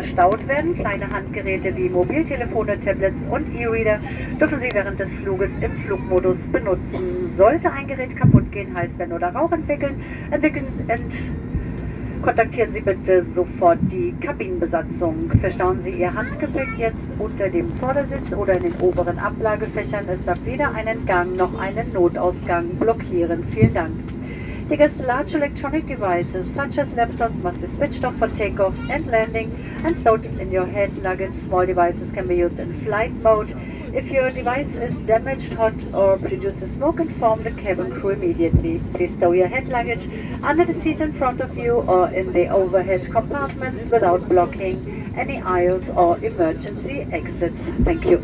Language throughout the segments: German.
verstaut werden. Kleine Handgeräte wie Mobiltelefone, Tablets und E-Reader dürfen Sie während des Fluges im Flugmodus benutzen. Sollte ein Gerät kaputt gehen, heiß werden oder Rauch kontaktieren Sie bitte sofort die Kabinenbesatzung. Verstauen Sie Ihr Handgepäck jetzt unter dem Vordersitz oder in den oberen Ablagefächern. Es darf weder einen Gang noch einen Notausgang blockieren. Vielen Dank. The guest large electronic devices such as laptops must be switched off for takeoff and landing and stored in your hand luggage. Small devices can be used in flight mode. If your device is damaged, hot or produces smoke, inform the cabin crew immediately. Please stow your hand luggage under the seat in front of you or in the overhead compartments without blocking any aisles or emergency exits. Thank you.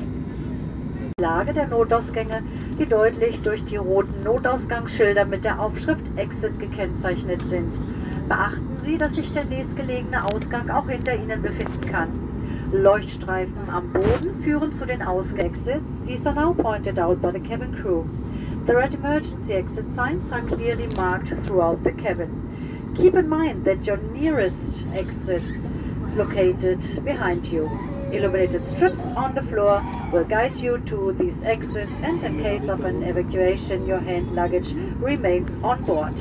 Lage der Notausgänge, die deutlich durch die roten Notausgangsschilder mit der Aufschrift Exit gekennzeichnet sind. Beachten Sie, dass sich der nächstgelegene Ausgang auch hinter Ihnen befinden kann. Leuchtstreifen am Boden führen zu den Ausgängen. These are now pointed out by the cabin crew. The red emergency exit signs are clearly marked throughout the cabin. Keep in mind that your nearest exit is located behind you. Illuminated strips on the floor will guide you to these exits, and in case of an evacuation, your hand luggage remains on board.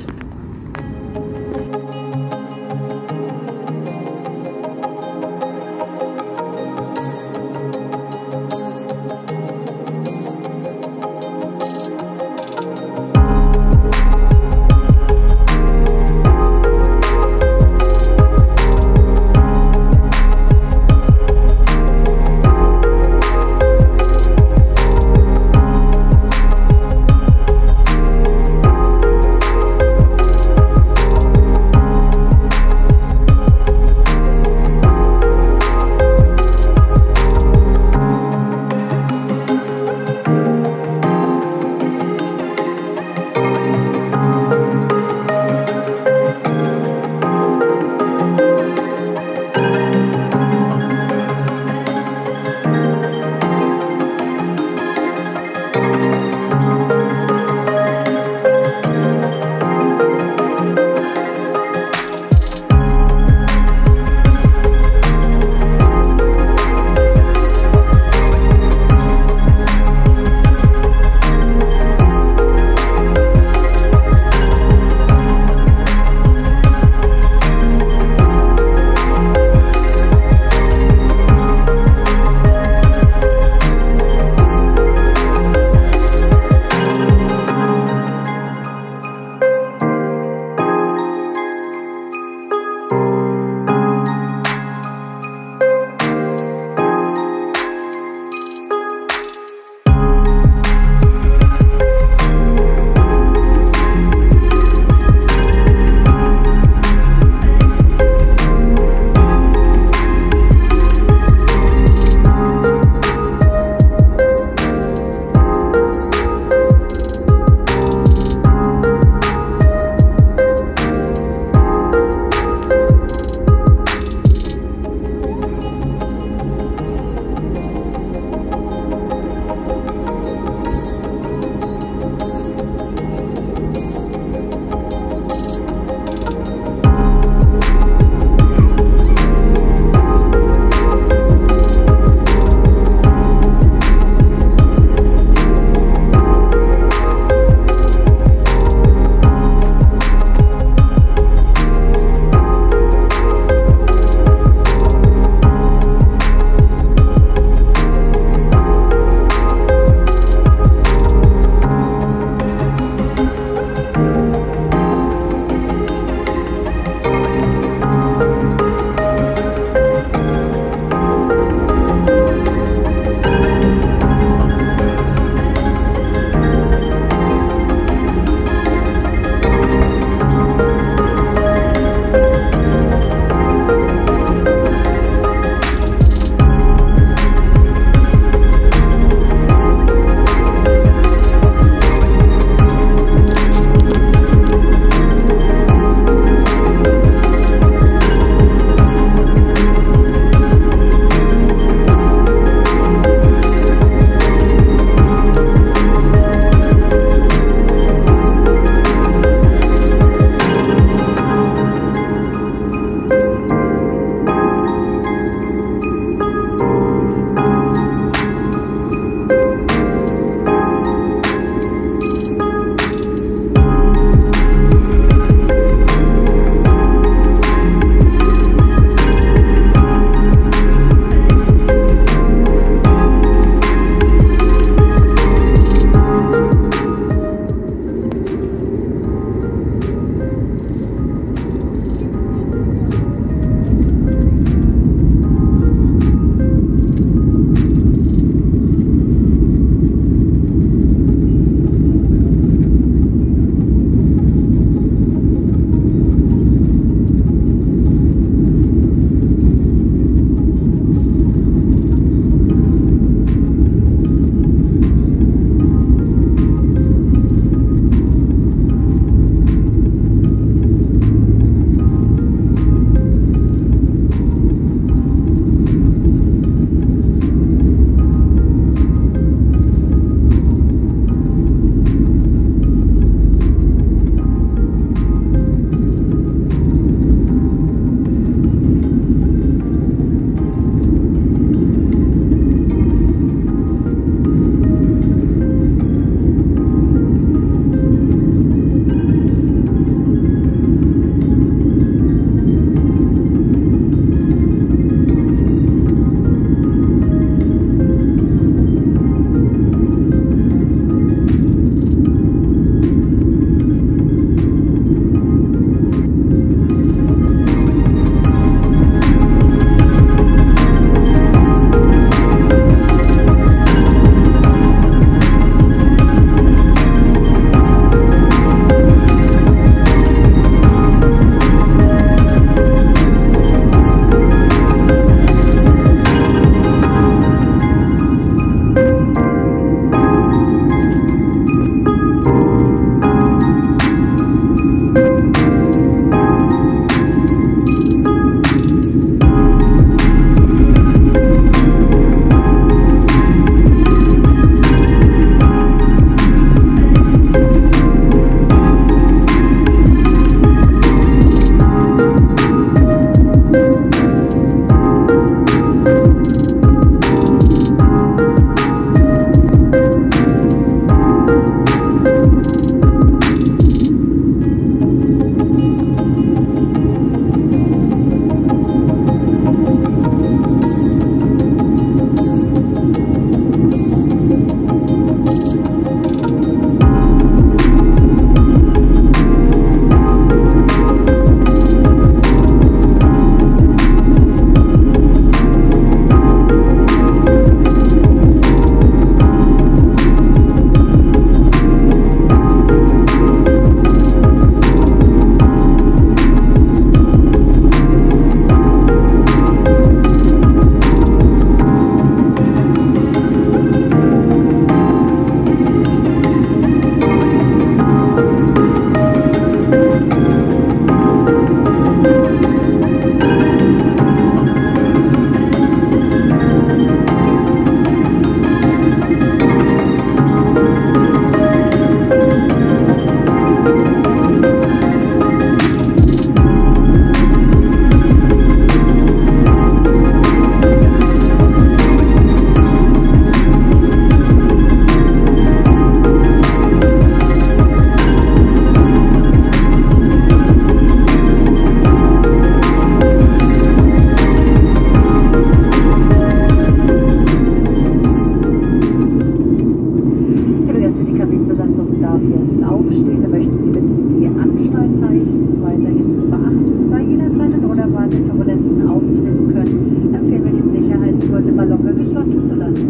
sollte mal locker geschlossen zu lassen.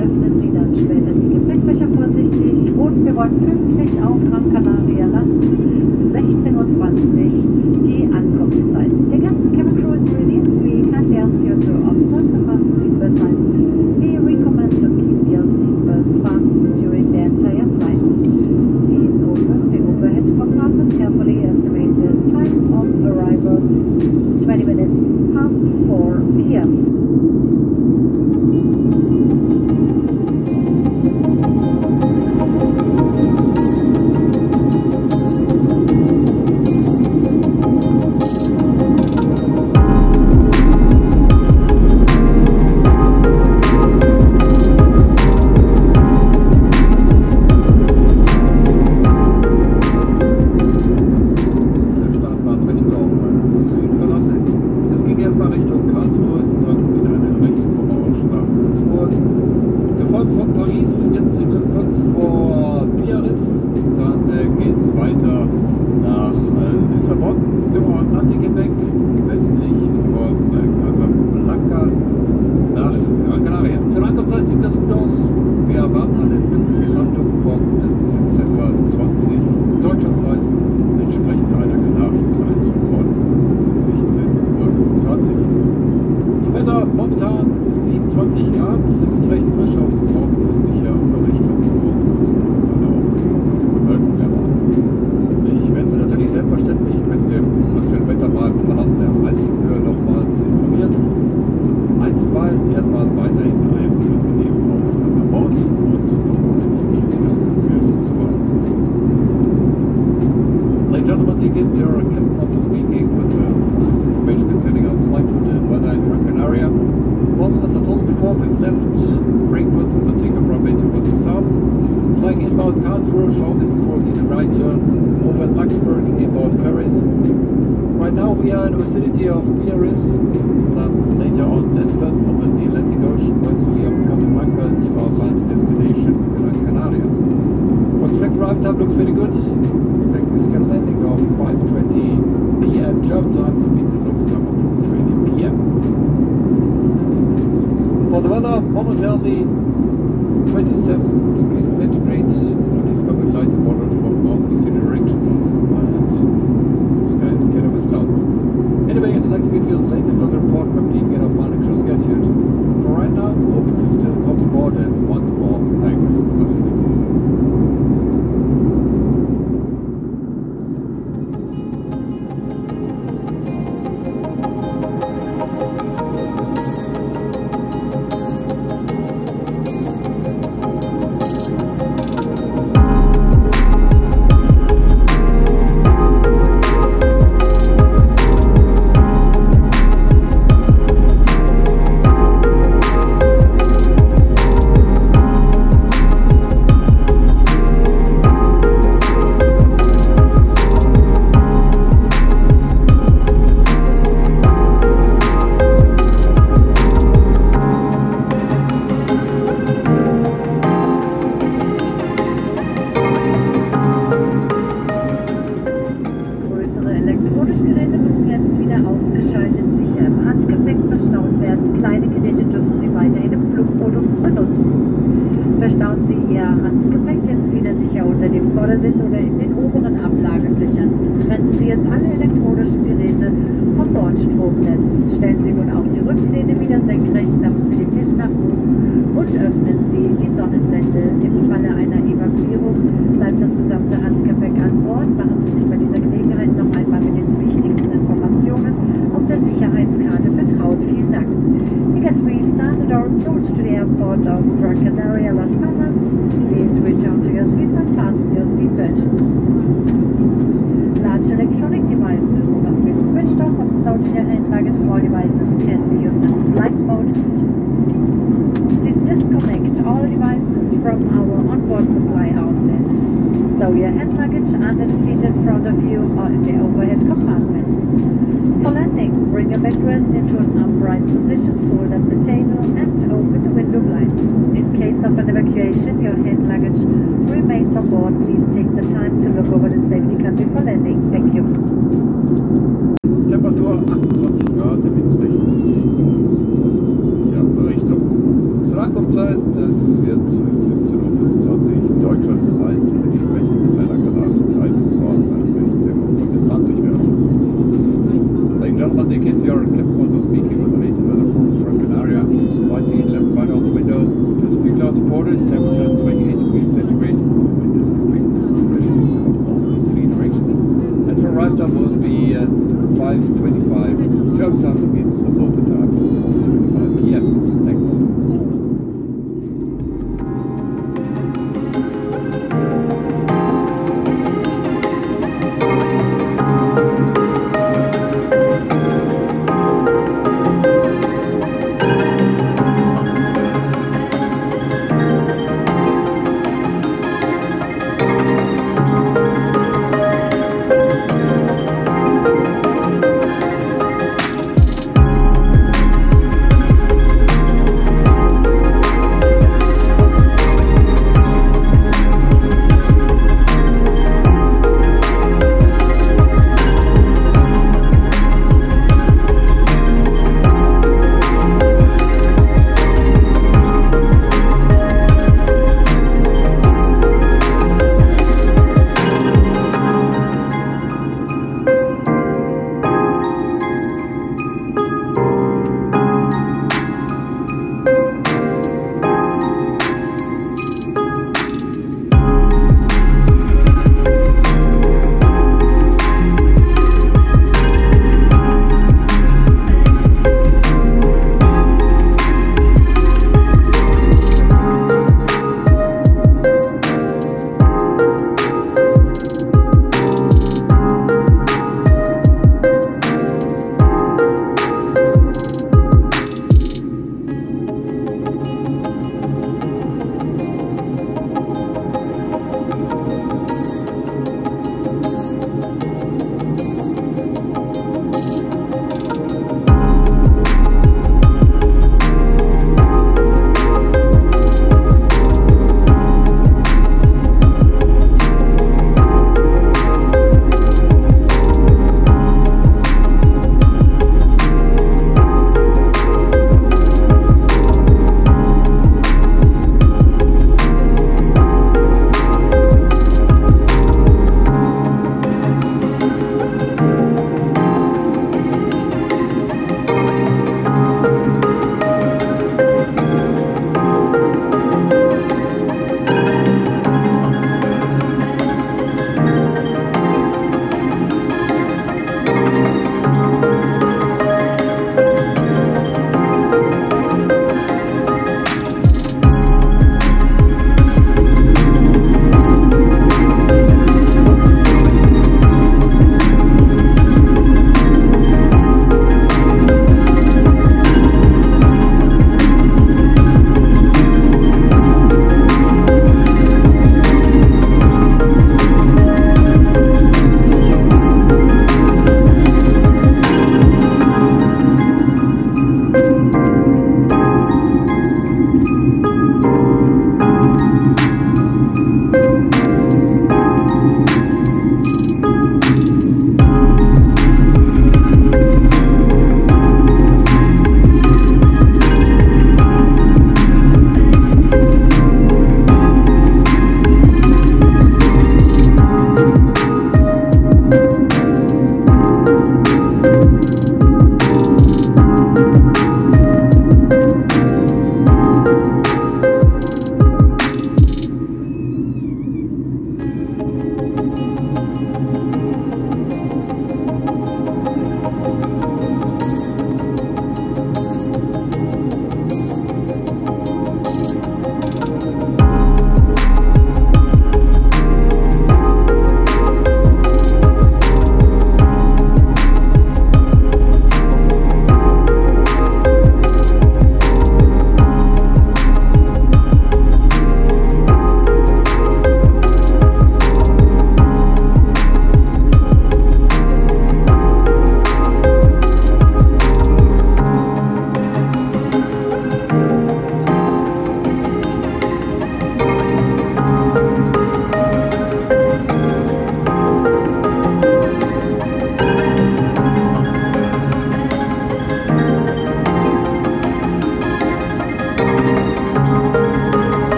Öffnen Sie dann später die Gepäckfächer vorsichtig und wir wollen pünktlich auf Gran Canaria landen. 16:20 Uhr die Ankunftszeit. Der ganze Cabin Crew is released. We kindly ask you to observe the fasten seatbelt signs. We recommend to keep your seatbelts fastened during the entire flight. Please open the overhead compartments carefully. Estimated time of arrival 20 minutes past 4 p.m. Momentan 27 Grad, ist recht frisch aus dem nordöstlicher Richtung und es soll auch gute Bewölkung erwarten. Ich werde Sie natürlich selbstverständlich mit dem aktuellen Wettermal verlassen, der Reisegebühr nochmal zu informieren. Einstweilen erstmal weiterhin ein angenehmen Aufenthalt an Bord und noch ins fürs Zuhören. Ladies and gentlemen, die GATE Captain Otto speaking with the last information concerning our flight route and weather in Gran Canaria. Well, as I told you before, we've left Frankfurt with a takeoff runway towards the south, flying inbound Karlsruhe, shortly before the right turn over at Luxembourg, inbound Paris. Right now we are in the vicinity of Biarritz, later on Int'l over the Atlantic Ocean, westerly of Frankfurt to our final destination, Gran Canaria. For track drive time looks pretty good. Expect a scheduled landing of 5:20 p.m. German time to meet the local time of 2:20 p.m. For the weather, momentarily 27 degrees centigrade, only slightly light and moderate from northeasterly directions, and the sky is kind of as clouds. Anyway, I'd like to give you the latest weather report from the Get Up Morning Crew scheduled. For right now, hope you still come to board, and once more, thanks for listening. Oder in den oberen Ablagefächern. Trennen Sie jetzt alle elektronischen Geräte vom Bordstromnetz. Stellen Sie nun auch die Rücklehne wieder senkrecht, klappen Sie den Tisch nach oben und öffnen Sie die Sonnenblende. Im Falle einer Evakuierung bleibt das gesamte Handgepäck an Bord. Machen Sie sich bei dieser Gelegenheit noch einmal mit den wichtigsten Informationen auf der Sicherheitskarte betraut. Vielen Dank. As we started our approach to the airport of Gran Canaria, Las Palmas, please return to your seats and fasten your seatbelts. Large electronic devices must be switched off and stowed in your hand luggage. Small devices can be used in flight mode. Please disconnect all devices from our onboard supply outlet. Stow your hand luggage under the seat in front of you or in the overhead compartment. For landing, bring your backrest into an upright position, fold up the table and open the window blinds. In case of an evacuation, your hand luggage remains on board. Please take the time to look over the safety car before landing. Thank you. Temperatur 28 Grad, der Wind recht. Ja, Bericht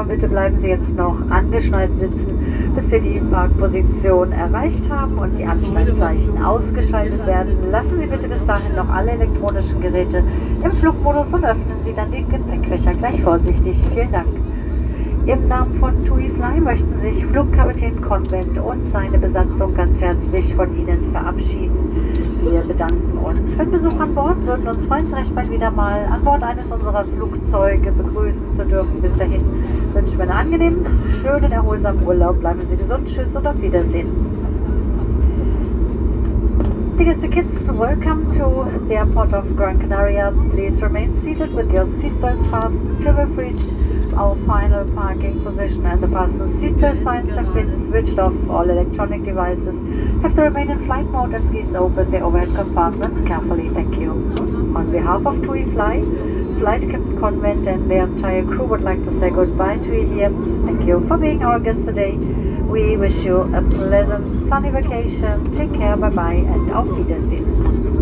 aber bitte bleiben Sie jetzt noch angeschnallt sitzen, bis wir die Parkposition erreicht haben und die Anschnallzeichen ausgeschaltet werden. Lassen Sie bitte bis dahin noch alle elektronischen Geräte im Flugmodus und öffnen Sie dann den Gepäckwäscher gleich vorsichtig. Vielen Dank. Im Namen von TuiFly möchten sich Flugkapitän Convent und seine Besatzung ganz herzlich von Ihnen verabschieden. Wir bedanken uns für den Besuch an Bord, würden uns freuen, recht bald wieder mal an Bord eines unserer Flugzeuge begrüßen zu dürfen. Bis dahin wünschen wir einen angenehmen, schönen, erholsamen Urlaub. Bleiben Sie gesund, tschüss und auf Wiedersehen. Dear kids, welcome to the airport of Gran Canaria. Please remain seated with your seatbelts fastened till we've reached our final parking position and the fasten seatbelt signs have been switched off. All electronic devices have to remain in flight mode and please open the overhead compartments carefully. Thank you. On behalf of TuiFly, Flight Captain Convent and the entire crew would like to say goodbye to you here. Thank you for being our guest today. We wish you a pleasant sunny vacation. Take care, bye bye and auf Wiedersehen.